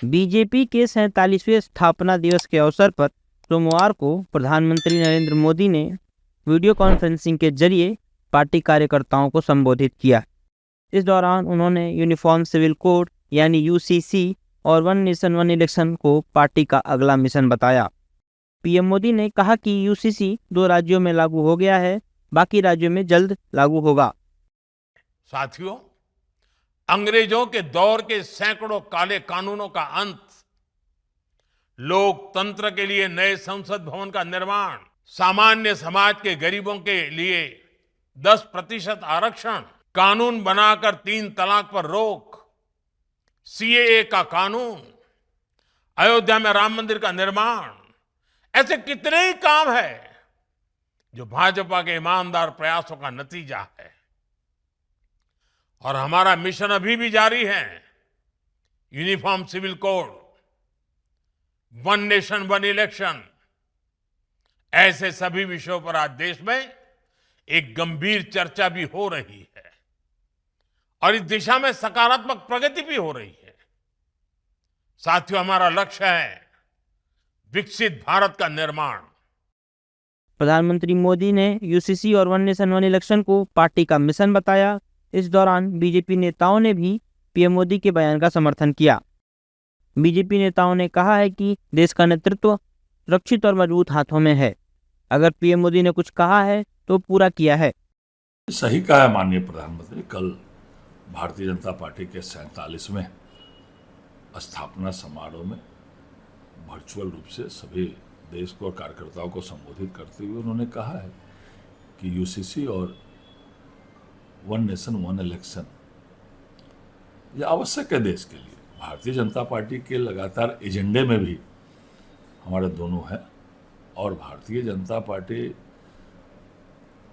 BJP के 47वें स्थापना दिवस के अवसर पर सोमवार को प्रधानमंत्री नरेंद्र मोदी ने वीडियो कॉन्फ्रेंसिंग के जरिए पार्टी कार्यकर्ताओं को संबोधित किया। इस दौरान उन्होंने यूनिफॉर्म सिविल कोड यानी यूसीसी और वन नेशन वन इलेक्शन को पार्टी का अगला मिशन बताया। पीएम मोदी ने कहा कि यूसीसी 2 राज्यों में लागू हो गया है, बाकी राज्यों में जल्द लागू होगा। साथियों, अंग्रेजों के दौर के सैकड़ों काले कानूनों का अंत, लोकतंत्र के लिए नए संसद भवन का निर्माण, सामान्य समाज के गरीबों के लिए 10% आरक्षण, कानून बनाकर 3 तलाक पर रोक, सीएए का कानून, अयोध्या में राम मंदिर का निर्माण, ऐसे कितने ही काम है जो भाजपा के ईमानदार प्रयासों का नतीजा है। और हमारा मिशन अभी भी जारी है। Uniform civil code, one nation one election, ऐसे सभी विषयों पर आज देश में एक गंभीर चर्चा भी हो रही है और इस दिशा में सकारात्मक प्रगति भी हो रही है। साथियों, हमारा लक्ष्य है विकसित भारत का निर्माण। प्रधानमंत्री मोदी ने यूसीसी और वन नेशन वन इलेक्शन को पार्टी का मिशन बताया। इस दौरान बीजेपी नेताओं ने भी पीएम मोदी के बयान का समर्थन किया। बीजेपी नेताओं ने कहा है कि देश का नेतृत्व सुरक्षित और मजबूत हाथों में है। अगर पीएम मोदी ने कुछ कहा है तो पूरा किया है। सही कहा है माननीय प्रधानमंत्री। कल भारतीय जनता पार्टी के 47वें स्थापना समारोह में वर्चुअल रूप से सभी देश को और कार्यकर्ताओं को संबोधित करते हुए उन्होंने कहा है कि यूसीसी और वन नेशन वन इलेक्शन ये आवश्यक है देश के लिए। भारतीय जनता पार्टी के लगातार एजेंडे में भी हमारे दोनों है और भारतीय जनता पार्टी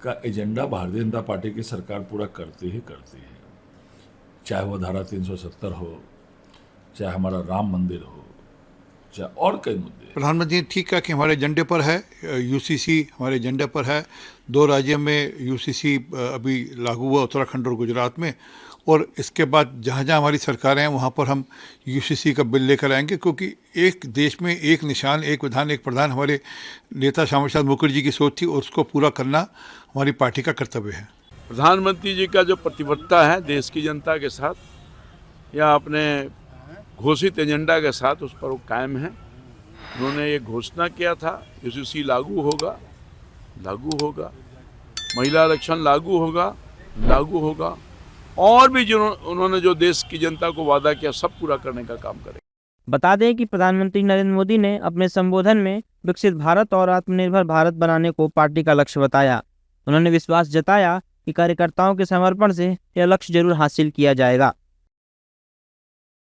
का एजेंडा भारतीय जनता पार्टी की सरकार पूरा करती ही करती है। चाहे वो धारा 370 हो, चाहे हमारा राम मंदिर हो, चाहे और कई मुद्दे। प्रधानमंत्री ने ठीक कहा कि हमारे एजेंडे पर है, यूसीसी हमारे एजेंडे पर है। 2 राज्यों में यूसीसी अभी लागू हुआ, उत्तराखंड और गुजरात में, और इसके बाद जहाँ जहाँ हमारी सरकारें हैं वहाँ पर हम यूसीसी का बिल लेकर आएंगे, क्योंकि एक देश में एक निशान, एक विधान, एक प्रधान हमारे नेता श्यामा प्रसाद मुखर्जी की सोच थी और उसको पूरा करना हमारी पार्टी का कर्तव्य है। प्रधानमंत्री जी का जो प्रतिबद्धता है देश की जनता के साथ या अपने घोषित एजेंडा के साथ, उस पर वो कायम है। उन्होंने ये घोषणा किया था यूसीसी लागू होगा, महिला आरक्षण लागू होगा, और भी जो उन्होंने जो देश की जनता को वादा किया सब पूरा करने का काम करेंगे। बता दें कि प्रधानमंत्री नरेंद्र मोदी ने अपने संबोधन में विकसित भारत और आत्मनिर्भर भारत बनाने को पार्टी का लक्ष्य बताया। उन्होंने विश्वास जताया कि कार्यकर्ताओं के समर्पण से यह लक्ष्य जरूर हासिल किया जाएगा।